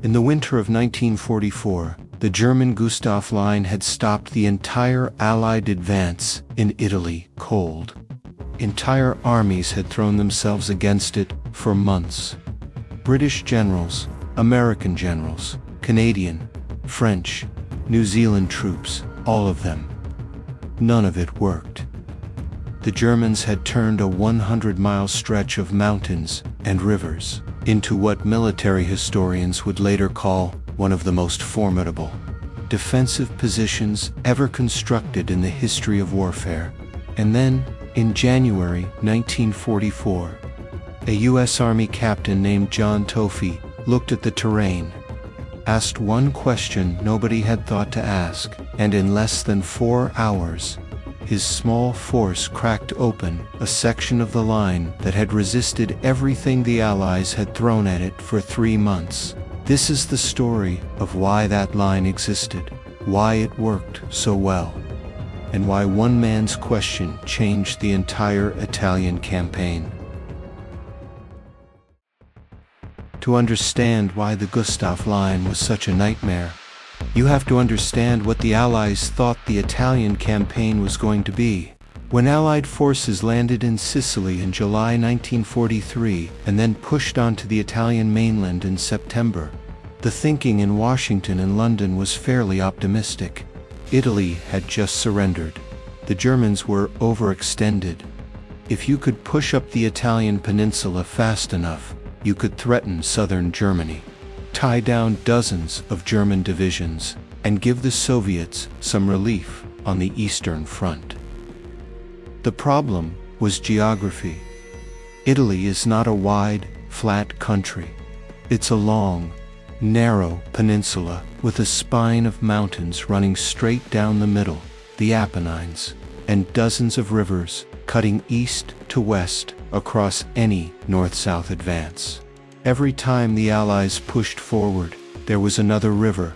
In the winter of 1944, the German Gustav Line had stopped the entire Allied advance in Italy cold. Entire armies had thrown themselves against it for months. British generals, American generals, Canadian, French, New Zealand troops, all of them. None of it worked. The Germans had turned a 100-mile stretch of mountains and rivers into what military historians would later call one of the most formidable defensive positions ever constructed in the history of warfare. And then, in January 1944, a U.S. Army captain named John Tophy looked at the terrain, asked one question nobody had thought to ask, and in less than 4 hours, his small force cracked open a section of the line that had resisted everything the Allies had thrown at it for 3 months. This is the story of why that line existed, why it worked so well, and why one man's question changed the entire Italian campaign. To understand why the Gustav Line was such a nightmare, you have to understand what the Allies thought the Italian campaign was going to be. When Allied forces landed in Sicily in July 1943 and then pushed onto the Italian mainland in September, the thinking in Washington and London was fairly optimistic. Italy had just surrendered. The Germans were overextended. If you could push up the Italian peninsula fast enough, you could threaten southern Germany, tie down dozens of German divisions, and give the Soviets some relief on the Eastern Front. The problem was geography. Italy is not a wide, flat country. It's a long, narrow peninsula with a spine of mountains running straight down the middle, the Apennines, and dozens of rivers cutting east to west across any north-south advance. Every time the Allies pushed forward, there was another river,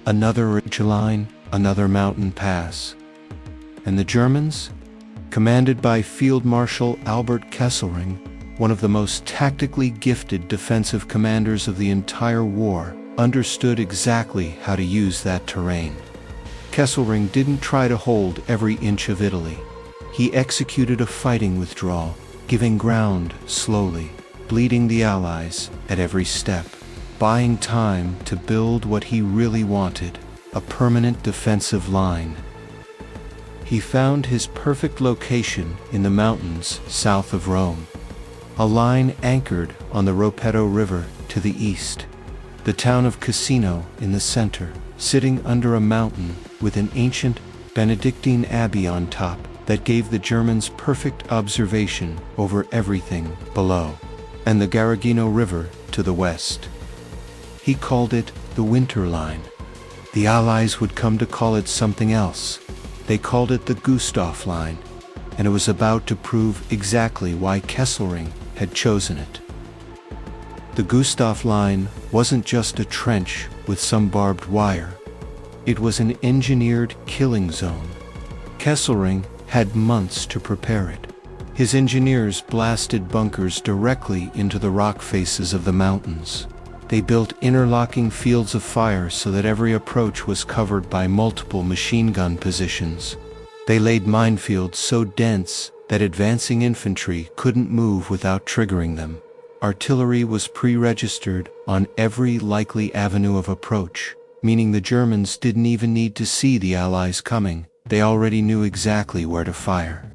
another ridge line, another mountain pass. And the Germans, commanded by Field Marshal Albert Kesselring, one of the most tactically gifted defensive commanders of the entire war, understood exactly how to use that terrain. Kesselring didn't try to hold every inch of Italy. He executed a fighting withdrawal, giving ground slowly, bleeding the Allies at every step, buying time to build what he really wanted, a permanent defensive line. He found his perfect location in the mountains south of Rome, a line anchored on the Roppetto River to the east, the town of Cassino in the center, sitting under a mountain with an ancient Benedictine abbey on top that gave the Germans perfect observation over everything below, and the Garagino River to the west. He called it the Winter Line. The Allies would come to call it something else. They called it the Gustav Line, and it was about to prove exactly why Kesselring had chosen it. The Gustav Line wasn't just a trench with some barbed wire. It was an engineered killing zone. Kesselring had months to prepare it. His engineers blasted bunkers directly into the rock faces of the mountains. They built interlocking fields of fire so that every approach was covered by multiple machine gun positions. They laid minefields so dense that advancing infantry couldn't move without triggering them. Artillery was pre-registered on every likely avenue of approach, meaning the Germans didn't even need to see the Allies coming. They already knew exactly where to fire.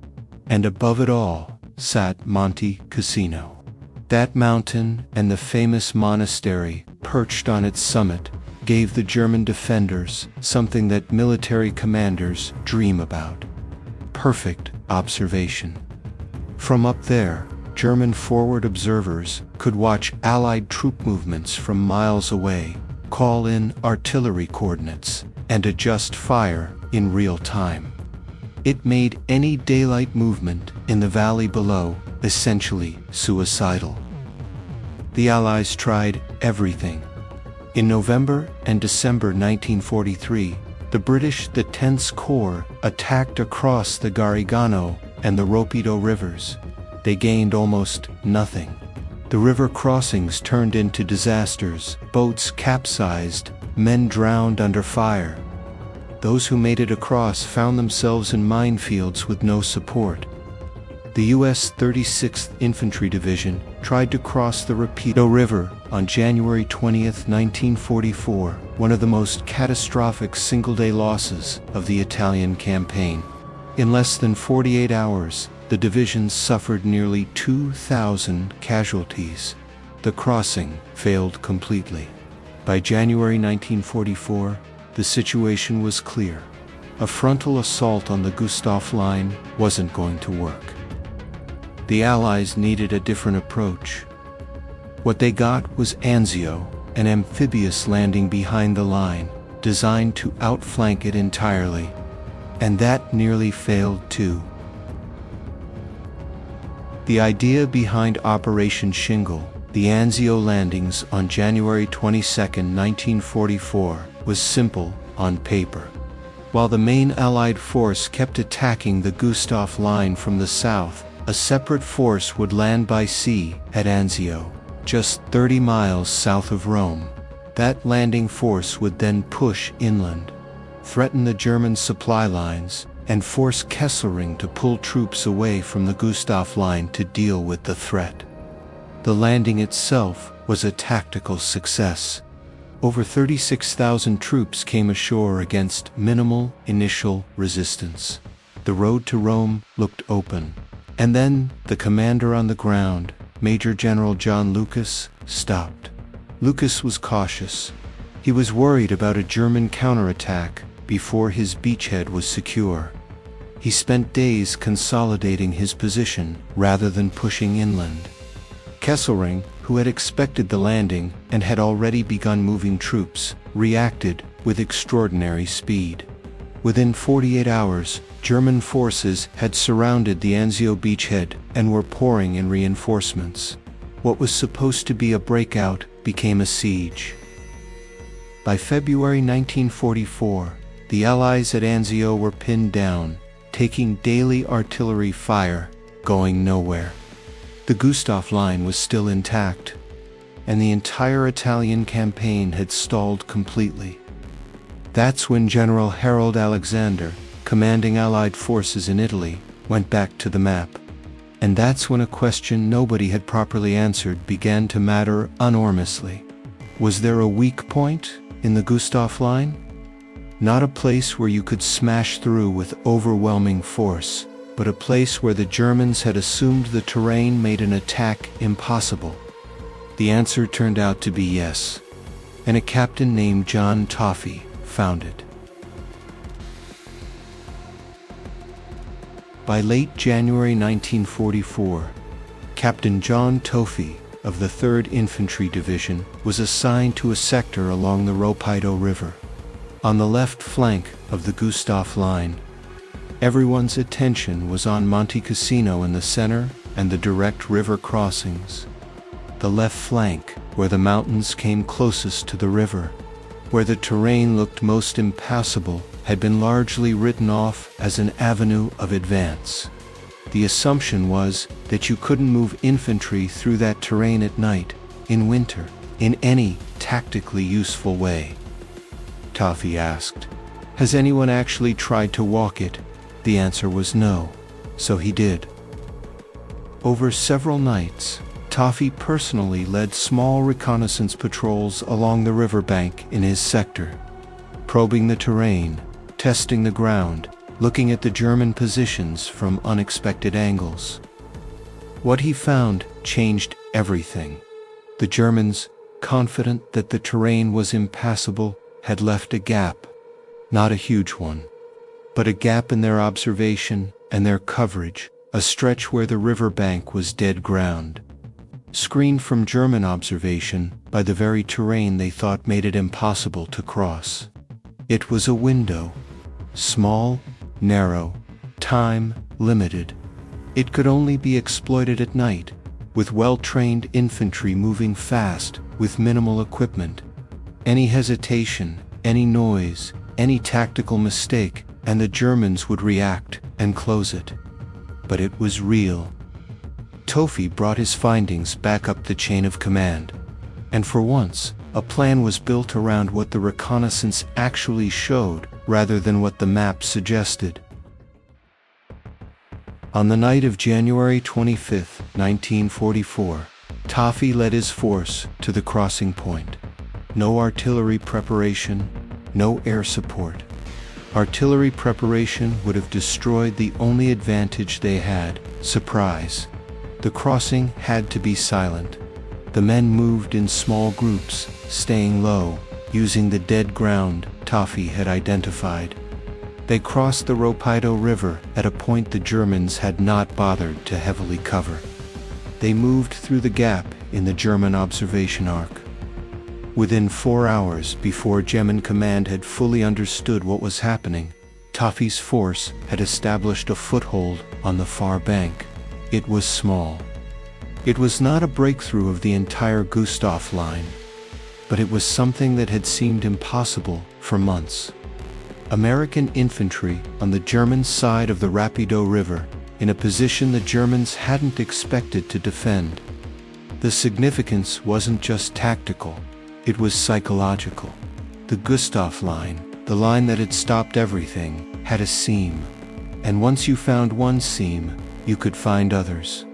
And above it all sat Monte Cassino. That mountain and the famous monastery perched on its summit gave the German defenders something that military commanders dream about: perfect observation. From up there, German forward observers could watch Allied troop movements from miles away, call in artillery coordinates, and adjust fire in real time. It made any daylight movement in the valley below essentially suicidal. The Allies tried everything. In November and December 1943, the British, the 10th Corps, attacked across the Garigano and the Roppetto rivers. They gained almost nothing. The river crossings turned into disasters, boats capsized, men drowned under fire. Those who made it across found themselves in minefields with no support. The U.S. 36th Infantry Division tried to cross the Rapido River on January 20, 1944, one of the most catastrophic single-day losses of the Italian campaign. In less than 48 hours, the division suffered nearly 2,000 casualties. The crossing failed completely. By January 1944, the situation was clear. A frontal assault on the Gustav Line wasn't going to work. The Allies needed a different approach. What they got was Anzio, an amphibious landing behind the line, designed to outflank it entirely. And that nearly failed too. The idea behind Operation Shingle, the Anzio landings on January 22, 1944, was simple on paper. While the main Allied force kept attacking the Gustav Line from the south, a separate force would land by sea at Anzio, just 30 miles south of Rome. That landing force would then push inland, threaten the German supply lines, and force Kesselring to pull troops away from the Gustav Line to deal with the threat. The landing itself was a tactical success. Over 36,000 troops came ashore against minimal initial resistance. The road to Rome looked open. And then, the commander on the ground, Major General John Lucas, stopped. Lucas was cautious. He was worried about a German counterattack before his beachhead was secure. He spent days consolidating his position rather than pushing inland. Kesselring, who had expected the landing and had already begun moving troops, reacted with extraordinary speed. Within 48 hours, German forces had surrounded the Anzio beachhead and were pouring in reinforcements. What was supposed to be a breakout became a siege. By February 1944, the Allies at Anzio were pinned down, taking daily artillery fire, going nowhere. The Gustav Line was still intact, and the entire Italian campaign had stalled completely. That's when General Harold Alexander, commanding Allied forces in Italy, went back to the map. And that's when a question nobody had properly answered began to matter enormously. Was there a weak point in the Gustav Line? Not a place where you could smash through with overwhelming force, but a place where the Germans had assumed the terrain made an attack impossible. The answer turned out to be yes, and a captain named John Toffee found it. By late January 1944, Captain John Toffee of the 3rd Infantry Division was assigned to a sector along the Rapido River, on the left flank of the Gustav Line. Everyone's attention was on Monte Cassino in the center and the direct river crossings. The left flank, where the mountains came closest to the river, where the terrain looked most impassable, had been largely written off as an avenue of advance. The assumption was that you couldn't move infantry through that terrain at night, in winter, in any tactically useful way. Toffee asked, "Has anyone actually tried to walk it?" The answer was no, so he did. Over several nights, Toffee personally led small reconnaissance patrols along the riverbank in his sector, probing the terrain, testing the ground, looking at the German positions from unexpected angles. What he found changed everything. The Germans, confident that the terrain was impassable, had left a gap, not a huge one, but a gap in their observation and their coverage, a stretch where the riverbank was dead ground, screened from German observation by the very terrain they thought made it impossible to cross. It was a window, small, narrow, time limited. It could only be exploited at night, with well-trained infantry moving fast, with minimal equipment. Any hesitation, any noise, any tactical mistake, and the Germans would react and close it. But it was real. Tofi brought his findings back up the chain of command. And for once, a plan was built around what the reconnaissance actually showed rather than what the map suggested. On the night of January 25, 1944, Tofi led his force to the crossing point. No artillery preparation, no air support. Artillery preparation would have destroyed the only advantage they had: surprise. The crossing had to be silent. The men moved in small groups, staying low, using the dead ground Tofi had identified. They crossed the Ropaido River at a point the Germans had not bothered to heavily cover. They moved through the gap in the German observation arc. Within 4 hours before German command had fully understood what was happening, Tofi's force had established a foothold on the far bank. It was small. It was not a breakthrough of the entire Gustav Line, but it was something that had seemed impossible for months. American infantry on the German side of the Rapido River, in a position the Germans hadn't expected to defend. The significance wasn't just tactical, it was psychological. The Gustav Line, the line that had stopped everything, had a seam. And once you found one seam, you could find others.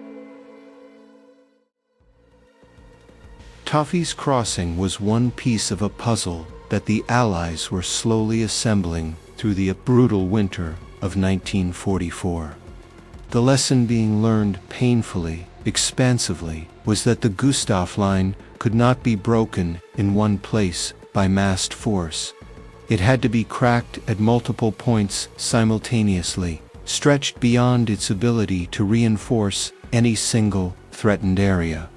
Tofi's crossing was one piece of a puzzle that the Allies were slowly assembling through the brutal winter of 1944. The lesson being learned painfully, expansively, was that the Gustav Line could not be broken in one place by massed force. It had to be cracked at multiple points simultaneously, stretched beyond its ability to reinforce any single threatened area.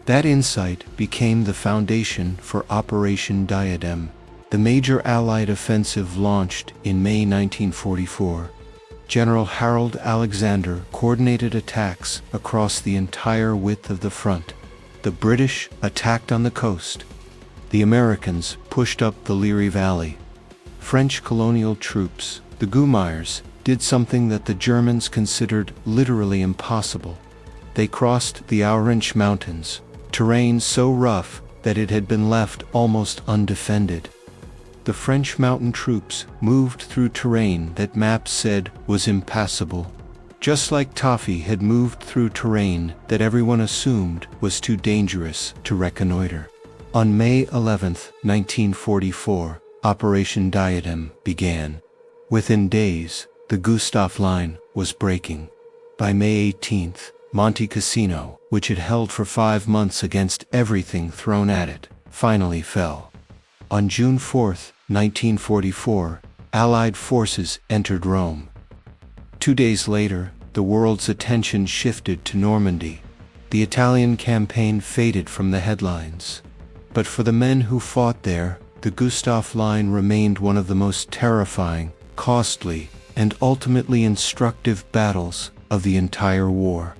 That insight became the foundation for Operation Diadem, the major Allied offensive launched in May 1944. General Harold Alexander coordinated attacks across the entire width of the front. The British attacked on the coast. The Americans pushed up the Liri Valley. French colonial troops, the Guermars, did something that the Germans considered literally impossible. They crossed the Orange Mountains, terrain so rough that it had been left almost undefended. The French mountain troops moved through terrain that maps said was impassable, just like Tofi had moved through terrain that everyone assumed was too dangerous to reconnoiter. On May 11, 1944, Operation Diadem began. Within days, the Gustav Line was breaking. By May 18th, Monte Cassino, which had held for 5 months against everything thrown at it, finally fell. On June 4, 1944, Allied forces entered Rome. 2 days later, the world's attention shifted to Normandy. The Italian campaign faded from the headlines. But for the men who fought there, the Gustav Line remained one of the most terrifying, costly, and ultimately instructive battles of the entire war.